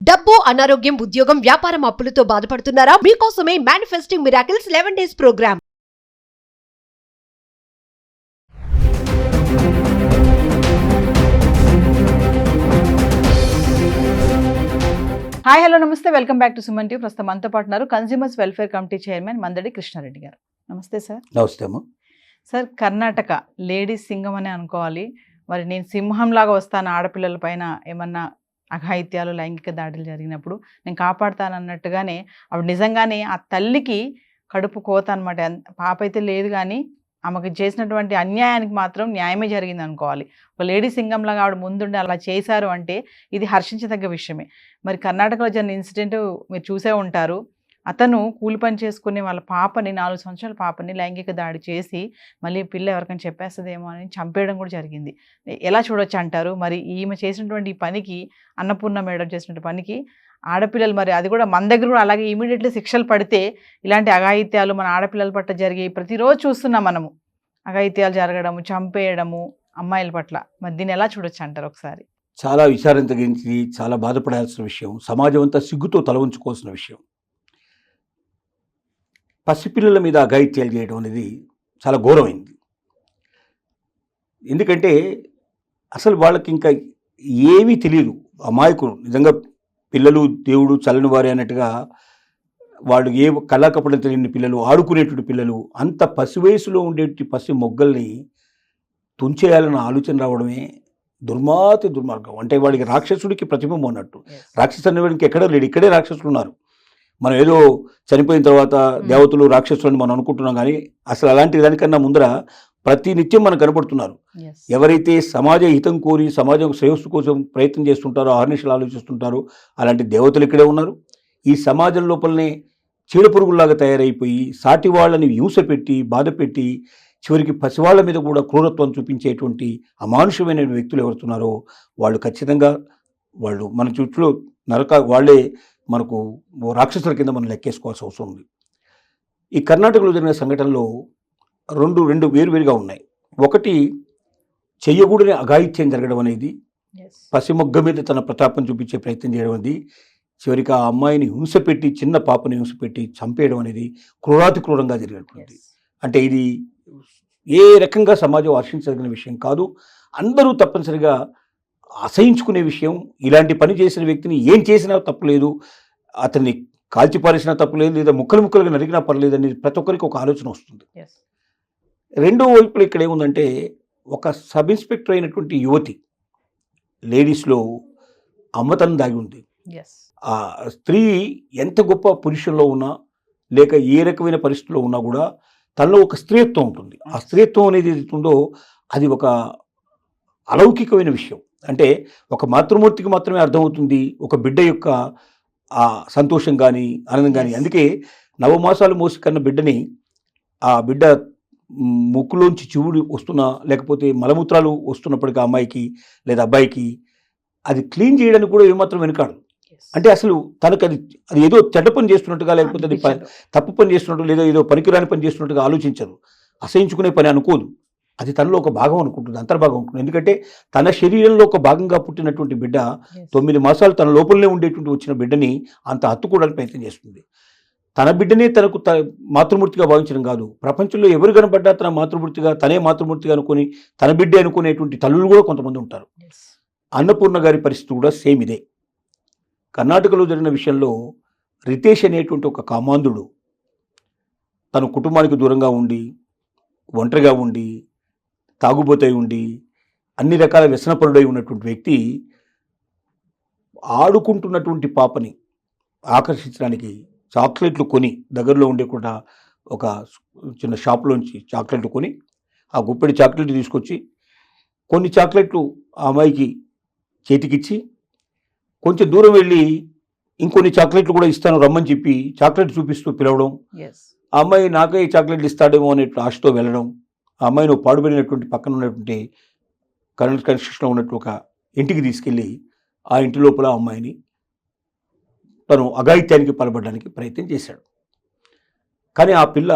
డబ్బు, అనారోగ్యం, ఉద్యోగం, వ్యాపారం అప్పులతో బాధపడుతున్నారా? మీకోసమే manifesting miracles 11 days programme. Hi hello నమస్తే, welcome back to Suman TV. ప్రస్తుతం మనతో పాటు ఉన్నారు consumers welfare committee chairman Mandadi Krishnareddy గారు. నమస్తే సార్. నమస్తే అమ్మ. సార్, కర్ణాటక లేడీస్ సింగం అని అనుకోవాలి. మరి నేను సింహంలాగా వస్తాను, ఆడపిల్లల పైన ఏమన్నా అఘాయిత్యాలు, లైంగిక దాడులు జరిగినప్పుడు నేను కాపాడుతానన్నట్టుగానే ఆవిడ నిజంగానే ఆ తల్లికి కడుపు కోత అనమాట. పాప అయితే లేదు, కానీ ఆమెకు చేసినటువంటి అన్యాయానికి మాత్రం న్యాయమే జరిగింది అనుకోవాలి. ఒక లేడీ సింగంలాగా ఆవిడ ముందుండి అలా చేశారు అంటే ఇది హర్షించదగ్గ విషయమే. మరి కర్ణాటకలో జరిగిన ఇన్సిడెంట్ మీరు చూసే ఉంటారు. అతను కూలి పని చేసుకునే వాళ్ళ పాపని, 4 సంవత్సరాల పాపని లైంగిక దాడి చేసి మళ్ళీ పిల్ల ఎవరికైనా చెప్పేస్తుందేమో అని చంపేయడం కూడా జరిగింది. ఎలా చూడొచ్చు అంటారు? మరి ఈమె చేసినటువంటి ఈ పనికి, అన్నపూర్ణ మేడం చేసినటువంటి పనికి ఆడపిల్లలు, మరి అది కూడా మన దగ్గర కూడా అలాగే ఇమీడియట్లీ శిక్షలు పడితే ఇలాంటి అఘాయిత్యాలు మన ఆడపిల్లల పట్ల జరిగి ప్రతిరోజు చూస్తున్నాం మనము. అఘాయిత్యాలు జరగడము, చంపేయడము అమ్మాయిల పట్ల. మరి దీన్ని ఎలా చూడొచ్చు అంటారు? ఒకసారి చాలా విచారం తగ్గించి చాలా బాధపడాల్సిన విషయం, సమాజం అంతా సిగ్గుతో తల ఉంచుకోవాల్సిన విషయం. పసిపిల్లల మీద అఘాయిత్యాలు చేయడం అనేది చాలా ఘోరమైంది. ఎందుకంటే అసలు వాళ్ళకి ఇంకా ఏమీ తెలియదు. అమాయకులు, నిజంగా పిల్లలు దేవుడు చల్లని వారి అన్నట్టుగా వాళ్ళు ఏ కళ్ళకపడం తెలియని పిల్లలు, ఆడుకునేటువంటి పిల్లలు, అంత పసి వయసులో ఉండేటి పసి మొగ్గల్ని తుంచేయాలన్న ఆలోచన రావడమే దుర్మార్గం. అంటే వాడికి రాక్షసుడికి ప్రతిబింబం అన్నట్టు. రాక్షసు అనేవాడికి ఎక్కడ లేడు, ఇక్కడే రాక్షసులు ఉన్నారు. మనం ఏదో చనిపోయిన తర్వాత దేవతలు, రాక్షసులని మనం అనుకుంటున్నాం, కానీ అసలు అలాంటి దానికన్నా ముందర ప్రతి నిత్యం మనకు కనపడుతున్నారు. ఎవరైతే సమాజ హితం కోరి సమాజం శ్రేయస్సు కోసం ప్రయత్నం చేస్తుంటారో, అహర్నిశలు ఆలోచిస్తుంటారో అలాంటి దేవతలు ఇక్కడే ఉన్నారు. ఈ సమాజం లోపలనే చీడపురుగుల్లాగా తయారైపోయి సాటి వాళ్ళని హింస పెట్టి, బాధ పెట్టి, చివరికి పసివాళ్ల మీద కూడా క్రూరత్వం చూపించేటువంటి అమానుషమైన వ్యక్తులు ఎవరుతున్నారో వాళ్ళు ఖచ్చితంగా వాళ్ళు మన చుట్టూ వాళ్ళే మనకు రాక్షసుల కింద మనం లెక్కేసుకోవాల్సిన అవసరం ఉంది. ఈ కర్ణాటకలో జరిగిన సంఘటనలో రెండు వేరువేరుగా ఉన్నాయి. ఒకటి, చెయ్యకూడని అఘాయిత్యం జరగడం అనేది, పసిమొగ్గ మీద తన ప్రతాపం చూపించే ప్రయత్నం చేయడం అనేది, చివరికి ఆ అమ్మాయిని హింస పెట్టి, చిన్న పాపని హింస పెట్టి చంపేయడం అనేది క్రూరాతి క్రూరంగా జరిగినటువంటి. అంటే ఇది ఏ రకంగా సమాజం హర్షించదగిన విషయం కాదు. అందరూ తప్పనిసరిగా అసహించుకునే విషయం. ఇలాంటి పని చేసిన వ్యక్తిని ఏం చేసినా తప్పులేదు, అతన్ని కాల్చిపారేసినా తప్పులేదు, లేదా ముక్కలుగా నరికినా పర్లేదు అనేది ప్రతి ఒక్కరికి ఒక ఆలోచన వస్తుంది. రెండో వైపులో ఇక్కడ ఏముందంటే, ఒక సబ్ ఇన్స్పెక్టర్ అయినటువంటి యువతి, లేడీస్లో అమ్మతనం దాగి ఉంది. ఆ స్త్రీ ఎంత గొప్ప పొజిషన్లో ఉన్నా, లేక ఏ రకమైన పరిస్థితుల్లో ఉన్నా కూడా తనలో ఒక స్త్రీత్వం ఉంటుంది. ఆ స్త్రీత్వం అనేది ఉందో అది ఒక అలౌకికమైన విషయం. అంటే ఒక మాతృమూర్తికి మాత్రమే అర్థమవుతుంది ఒక బిడ్డ యొక్క ఆ సంతోషం కానీ, ఆనందం కానీ. అందుకే 9 మాసాలు మోసి కన్న బిడ్డని, ఆ బిడ్డ ముక్కులోంచి చివుడు వస్తున్నా, లేకపోతే మలమూత్రాలు వస్తున్నప్పటికీ అమ్మాయికి లేదా అబ్బాయికి అది క్లీన్ చేయడానికి కూడా ఏమాత్రం వెనుకాడు. అంటే అసలు తనకు అది ఏదో చెడ్డ పని చేస్తున్నట్టుగా, లేకపోతే అది తప్పు పని చేస్తున్నట్టు, లేదా ఏదో పనికిరాని పని చేస్తున్నట్టుగా ఆలోచించదు. అసహించుకునే పని అనుకోదు. అది తనలో ఒక భాగం అనుకుంటుంది, అంతర్భాగం అనుకుంటుంది. ఎందుకంటే తన శరీరంలో ఒక భాగంగా పుట్టినటువంటి బిడ్డ 9 మాసాలు తన లోపలనే ఉండేటువంటి వచ్చిన బిడ్డని అంత హత్తుకోవడానికి ప్రయత్నం చేస్తుంది. తన బిడ్డనే తనకు మాతృమూర్తిగా భావించడం కాదు, ప్రపంచంలో ఎవరు కనబడ్డా తన మాతృమూర్తిగా, తనే మాతృమూర్తిగా అనుకుని తన బిడ్డే అనుకునేటువంటి తల్లులు కూడా కొంతమంది ఉంటారు. అన్నపూర్ణ గారి పరిస్థితి కూడా సేమ్ ఇదే. కర్ణాటకలో జరిగిన విషయంలో రితేష్ అనేటువంటి ఒక కామాంధుడు, తన కుటుంబానికి దూరంగా ఉండి, ఒంటరిగా ఉండి, తాగుబోతై ఉండి, అన్ని రకాల వ్యసనపరుడై ఉన్నటువంటి వ్యక్తి ఆడుకుంటున్నటువంటి పాపని ఆకర్షించడానికి చాక్లెట్లు కొని, దగ్గరలో ఉండే కూడా ఒక చిన్న షాప్లోంచి చాక్లెట్లు కొని, ఆ గుప్పెడి చాక్లెట్లు తీసుకొచ్చి కొన్ని చాక్లెట్లు ఆ అమ్మాయికి చేతికిచ్చి, కొంచెం దూరం వెళ్ళి ఇంకొన్ని చాక్లెట్లు కూడా ఇస్తాను రమ్మని చెప్పి చాక్లెట్ చూపిస్తూ పిలవడం, ఆ అమ్మాయి నాకే చాక్లెట్లు ఇస్తాడేమో అనే ఆశతో వెళ్ళడం, ఆ అమ్మాయిని పాడుబడినటువంటి పక్కన ఉన్నటువంటి కరెంట్ కన్స్ట్రక్షన్లో ఉన్నట్టు ఒక ఇంటికి తీసుకెళ్ళి ఆ ఇంటి లోపల ఆ అమ్మాయిని తను అఘాయిత్యానికి పాల్పడడానికి ప్రయత్నం చేశాడు. కానీ ఆ పిల్ల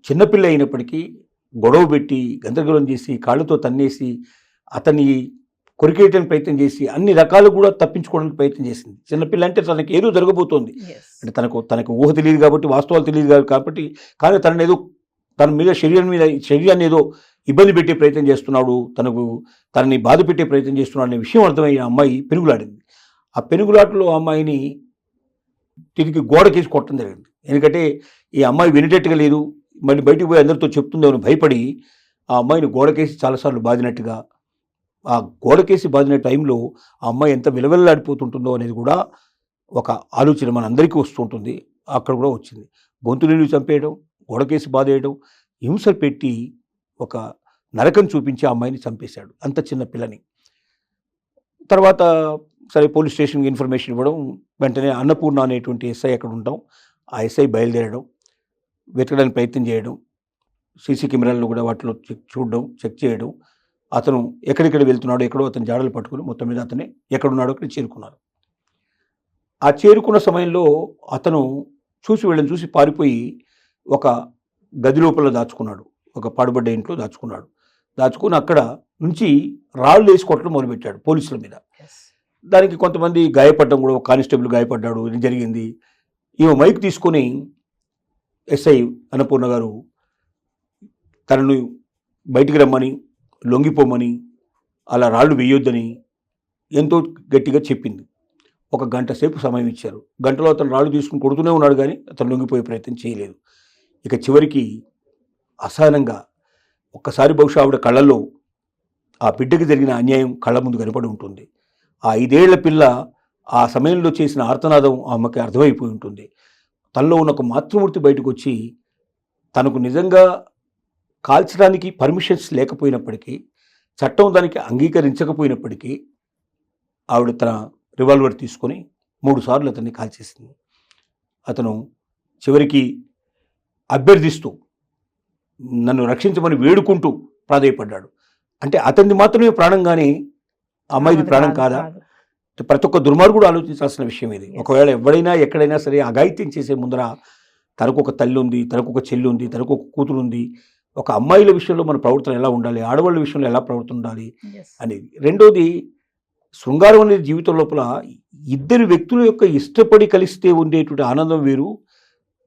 చిన్నపిల్ల అయినప్పటికీ గొడవ పెట్టి, గందరగోళం చేసి, కాళ్ళతో తన్నేసి, అతన్ని కొరికేయడానికి ప్రయత్నం చేసి అన్ని రకాలు కూడా తప్పించుకోవడానికి ప్రయత్నం చేసింది. చిన్నపిల్ల అంటే తనకి ఏదో జరగబోతోంది, అంటే తనకు ఊహ తెలియదు కాబట్టి, వాస్తవాలు తెలియదు కాబట్టి, కానీ తన మీద శరీరాన్ని ఏదో ఇబ్బంది పెట్టే ప్రయత్నం చేస్తున్నాడు, తనని బాధ పెట్టే ప్రయత్నం చేస్తున్నాడు అనే విషయం అర్థమయ్యే అమ్మాయి పెనుగులాడింది. ఆ పెనుగులాటలో ఆ అమ్మాయిని తిరిగి గోడకేసి కొట్టడం జరిగింది. ఎందుకంటే ఈ అమ్మాయి వినేటట్టుగా లేదు, మళ్ళీ బయటికి పోయి అందరితో చెప్తుందో అని భయపడి ఆ అమ్మాయిని గోడకేసి చాలాసార్లు బాదినట్టుగా, ఆ గోడకేసి బాదిన టైంలో ఆ అమ్మాయి ఎంత విలవిల్లాడిపోతుంటుందో అనేది కూడా ఒక ఆలోచన మన అందరికీ వస్తుంటుంది. అక్కడ కూడా వచ్చింది. గొంతు నీళ్ళు చంపేయడం, గోడకేసి బాధేయడం, హింసలు పెట్టి ఒక నరకం చూపించి ఆ అమ్మాయిని చంపేశాడు, అంత చిన్న పిల్లని. తర్వాత సరే పోలీస్ స్టేషన్కి ఇన్ఫర్మేషన్ ఇవ్వడం, వెంటనే అన్నపూర్ణ అనేటువంటి ఎస్ఐ అక్కడ ఉంటాం, ఆ ఎస్ఐ బయలుదేరడం, వెతకడానికి ప్రయత్నం చేయడం, సీసీ కెమెరాలను కూడా వాటిలో చెక్ చేయడం, అతను ఎక్కడెక్కడ వెళ్తున్నాడో ఎక్కడో అతను జాడలు పట్టుకుని మొత్తం మీద అతనే ఎక్కడున్నాడో అక్కడ చేరుకున్నారు. ఆ చేరుకున్న సమయంలో అతను చూసి పారిపోయి ఒక గది లోపల దాచుకున్నాడు, ఒక పాడుబడ్డ ఇంట్లో దాచుకుని అక్కడ నుంచి రాళ్ళు వేసి కొట్టడం మొదలుపెట్టాడు పోలీసుల మీద. దానికి కొంతమంది గాయపడడం కూడా, ఒక కానిస్టేబుల్ గాయపడ్డాడు, ఇది జరిగింది. ఈమె మైక్ తీసుకొని ఎస్ఐ అన్నపూర్ణ గారు తనను బయటికి రమ్మని, లొంగిపోమని, అలా రాళ్ళు వేయొద్దని ఎంతో గట్టిగా చెప్పింది. ఒక గంట సేపు సమయం ఇచ్చారు. గంటలో అతను రాళ్ళు తీసుకుని కొడుతూనే ఉన్నాడు, కానీ అతను లొంగిపోయే ప్రయత్నం చేయలేదు. ఇక చివరికి అసహనంగా ఒక్కసారి బహుశా ఆవిడ కళ్ళల్లో ఆ బిడ్డకి జరిగిన అన్యాయం కళ్ళ ముందు కనపడి ఉంటుంది. ఆ 5 ఏళ్ల పిల్ల ఆ సమయంలో చేసిన ఆర్తనాదం ఆమెకి అర్థమైపోయి ఉంటుంది. తనలో ఉన్న ఒక మాతృమూర్తి బయటకు వచ్చి తనకు నిజంగా కాల్చడానికి పర్మిషన్స్ లేకపోయినప్పటికీ, చట్టం దానికి అంగీకరించకపోయినప్పటికీ, ఆవిడ తన రివాల్వర్ తీసుకొని 3 సార్లు అతన్ని కాల్చేసింది. అతను చివరికి అభ్యర్థిస్తూ నన్ను రక్షించమని వేడుకుంటూ ప్రాధేయపడ్డాడు. అంటే అతన్ని మాత్రమే ప్రాణం, కానీ అమ్మాయిది ప్రాణం కాదా? ప్రతి ఒక్క దుర్మార్గుడు ఆలోచించాల్సిన విషయం ఇది. ఒకవేళ ఎవడైనా ఎక్కడైనా సరే అఘాయిత్యం చేసే ముందర తనకు ఒక తల్లి ఉంది, తనకు ఒక చెల్లి ఉంది, తనకు ఒక కూతురు ఉంది. ఒక అమ్మాయిల విషయంలో మన ప్రవర్తన ఎలా ఉండాలి, ఆడవాళ్ళ విషయంలో ఎలా ప్రవర్తన ఉండాలి అనేది. రెండోది, శృంగారం అనేది జీవితం లోపల ఇద్దరు వ్యక్తుల యొక్క ఇష్టపడి కలిస్తే ఉండేటువంటి ఆనందం వేరు,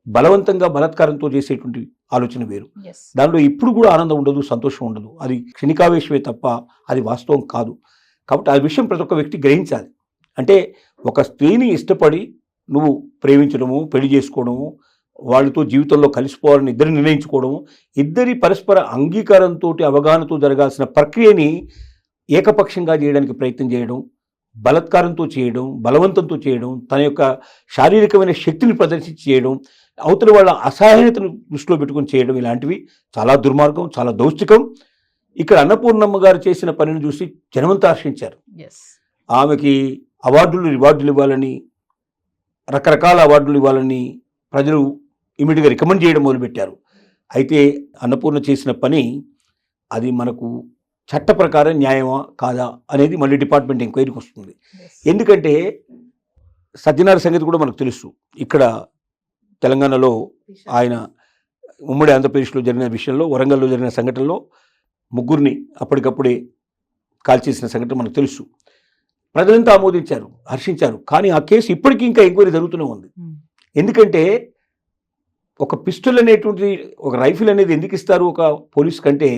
బలవంతంగా బలాత్కారంతో చేసేటువంటి ఆలోచన వేరు. దానిలో ఇప్పుడు కూడా ఆనందం ఉండదు, సంతోషం ఉండదు. అది క్షణికావేశమే తప్ప అది వాస్తవం కాదు. కాబట్టి ఆ విషయం ప్రతి ఒక్క వ్యక్తి గ్రహించాలి. అంటే ఒక స్త్రీని ఇష్టపడి నువ్వు ప్రేమించడము, పెళ్లి చేసుకోవడము, వాళ్ళతో జీవితంలో కలిసిపోవాలని ఇద్దరు నిర్ణయించుకోవడము, ఇద్దరి పరస్పర అంగీకారంతో అవగాహనతో జరగాల్సిన ప్రక్రియని ఏకపక్షంగా చేయడానికి ప్రయత్నం చేయడం, బలాత్కారంతో చేయడం, బలవంతంతో చేయడం, తన యొక్క శారీరకమైన శక్తిని ప్రదర్శించి చేయడం, అవతల వాళ్ళ అసహాయతను దృష్టిలో పెట్టుకుని చేయడం, ఇలాంటివి చాలా దుర్మార్గం, చాలా దౌష్టికం. ఇక్కడ అన్నపూర్ణమ్మ గారు చేసిన పనిని చూసి జనమంతా హర్షించారు. ఆమెకి రివార్డులు ఇవ్వాలని, రకరకాల అవార్డులు ఇవ్వాలని ప్రజలు ఇమీడియట్గా రికమెండ్ చేయడం మొదలుపెట్టారు. అయితే అన్నపూర్ణ చేసిన పని అది మనకు చట్ట ప్రకారం న్యాయమా కాదా అనేది మళ్ళీ డిపార్ట్మెంట్ ఎంక్వైరీకి వస్తుంది. ఎందుకంటే సత్యనారాయణ సంగతి కూడా మనకు తెలుసు. ఇక్కడ తెలంగాణలో ఆయన ఉమ్మడి ఆంధ్రప్రదేశ్లో జరిగిన విషయంలో, వరంగల్లో జరిగిన సంఘటనలో 3 అప్పటికప్పుడే కాల్చేసిన సంఘటన మనకు తెలుసు. ప్రజలంతా ఆమోదించారు, హర్షించారు. కానీ ఆ కేసు ఇప్పటికీ ఇంకా ఎంక్వైరీ జరుగుతూనే ఉంది. ఎందుకంటే ఒక పిస్టల్ అనేటువంటి, ఒక రైఫిల్ అనేది ఎందుకు ఇస్తారు ఒక పోలీస్ కంటే,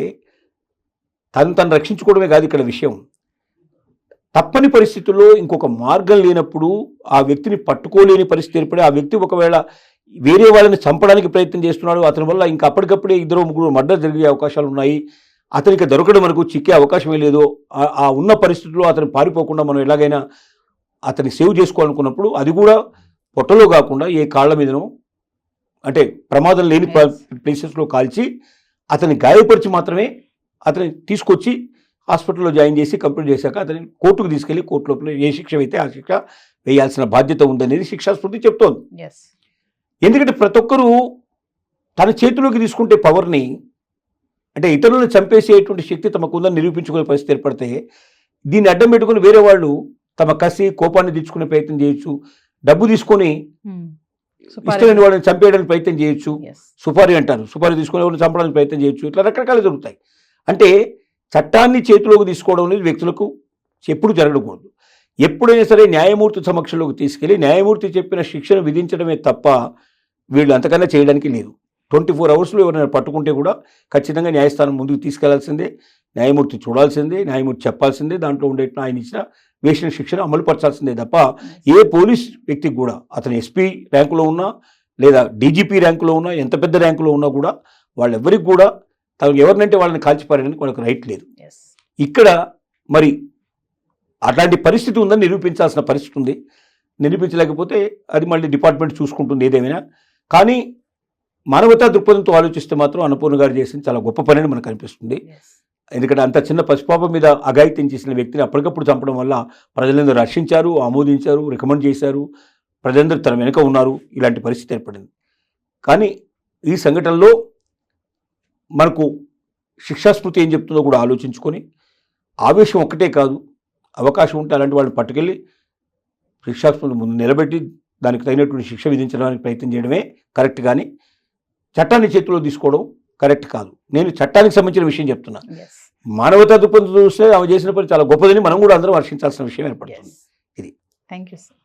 తను రక్షించుకోవడమే కాదు ఇక్కడ విషయం. తప్పని పరిస్థితుల్లో ఇంకొక మార్గం లేనప్పుడు, ఆ వ్యక్తిని పట్టుకోలేని పరిస్థితి ఏర్పడి, ఆ వ్యక్తి ఒకవేళ వేరే వాళ్ళని చంపడానికి ప్రయత్నం చేస్తున్నాడు, అతని వల్ల ఇంకా అప్పటికప్పుడే 2-3 మర్డర్ జరిగే అవకాశాలు ఉన్నాయి, అతనికి దొరకడం మనకు చిక్కే అవకాశమే లేదు, ఆ ఉన్న పరిస్థితుల్లో అతను పారిపోకుండా మనం ఎలాగైనా అతన్ని సేవ్ చేసుకోవాలనుకున్నప్పుడు, అది కూడా పొట్టలో కాకుండా ఏ కాళ్ళ మీదనో, అంటే ప్రమాదం లేని ప్లేసెస్లో కాల్చి అతన్ని గాయపరిచి మాత్రమే అతన్ని తీసుకొచ్చి హాస్పిటల్లో జాయిన్ చేసి కంప్లీట్ చేశాక అతన్ని కోర్టుకు తీసుకెళ్లి కోర్టు లోపల ఏ శిక్ష అయితే ఆ శిక్ష వేయాల్సిన బాధ్యత ఉందనేది శిక్షాస్మృతి చెప్తోంది. ఎందుకంటే ప్రతి ఒక్కరూ తన చేతిలోకి తీసుకుంటే పవర్ని, అంటే ఇతరులను చంపేసేటువంటి శక్తి తమకుందని నిరూపించుకునే పరిస్థితి ఏర్పడితే, దీన్ని అడ్డం పెట్టుకుని వేరే వాళ్ళు తమ కసి కోపాన్ని తెచ్చుకునే ప్రయత్నం చేయొచ్చు, డబ్బు తీసుకొని ఇష్టమైన వాళ్ళని చంపేయడానికి ప్రయత్నం చేయొచ్చు, సుపారీ అంటారు, సుపారీ తీసుకునే వాళ్ళని చంపడానికి ప్రయత్నం చేయొచ్చు, ఇట్లా రకరకాలు జరుగుతాయి. అంటే చట్టాన్ని చేతిలోకి తీసుకోవడం అనేది వ్యక్తులకు ఎప్పుడు జరగకూడదు. ఎప్పుడైనా సరే న్యాయమూర్తి సమక్షంలోకి తీసుకెళ్ళి న్యాయమూర్తి చెప్పిన శిక్షను విధించడమే తప్ప వీళ్ళు అంతకన్నా చేయడానికి లేదు. 24 అవర్స్లో ఎవరైనా పట్టుకుంటే కూడా ఖచ్చితంగా న్యాయస్థానం ముందుకు తీసుకెళ్లాల్సిందే, న్యాయమూర్తి చూడాల్సిందే, న్యాయమూర్తి చెప్పాల్సిందే, దాంట్లో ఉండే ఆయన ఇచ్చిన వేసిన శిక్షను అమలు పరచాల్సిందే తప్ప ఏ పోలీస్ వ్యక్తికి కూడా అతను ఎస్పీ ర్యాంకులో ఉన్నా లేదా డీజీపీ ర్యాంకులో ఉన్నా ఎంత పెద్ద ర్యాంకులో ఉన్నా కూడా వాళ్ళెవరికి కూడా తనకు ఎవరినంటే వాళ్ళని కాల్చిపారడానికి వాళ్ళకి రైట్ లేదు. ఇక్కడ మరి అట్లాంటి పరిస్థితి ఉందని నిరూపించాల్సిన పరిస్థితి ఉంది. నిరూపించలేకపోతే అది మళ్ళీ డిపార్ట్మెంట్ చూసుకుంటుంది ఏదేమైనా. కానీ మానవతా దృక్పథంతో ఆలోచిస్తే మాత్రం అన్నపూర్ణ గారు చేసింది చాలా గొప్ప పని అని మనకు అనిపిస్తుంది. ఎందుకంటే అంత చిన్న పసిపాప మీద అఘాయిత్యం చేసిన వ్యక్తిని అప్పటికప్పుడు చంపడం వల్ల ప్రజలందరూ హర్షించారు, ఆమోదించారు, రికమెండ్ చేశారు, ప్రజలందరూ తన వెనుక ఉన్నారు. ఇలాంటి పరిస్థితి ఏర్పడింది. కానీ ఈ సంఘటనలో మనకు శిక్షాస్మృతి ఏం చెప్తుందో కూడా ఆలోచించుకొని ఆవేశం ఒక్కటే కాదు, అవకాశం ఉంటే అలాంటి వాళ్ళని పట్టుకెళ్ళి శిక్షాస్మృతి ముందు నిలబెట్టి దానికి తగినటువంటి శిక్ష విధించడానికి ప్రయత్నం చేయడమే కరెక్ట్. కానీ చట్టాన్ని చేతిలో తీసుకోవడం కరెక్ట్ కాదు. నేను చట్టానికి సంబంధించిన విషయం చెప్తున్నా. మానవతా దృక్పథంతో చూస్తే ఆమె చేసిన పని చాలా గొప్పదని మనం కూడా అందరం హర్షించాల్సిన విషయం ఏర్పడుతుంది. ఇది. Thank you sir.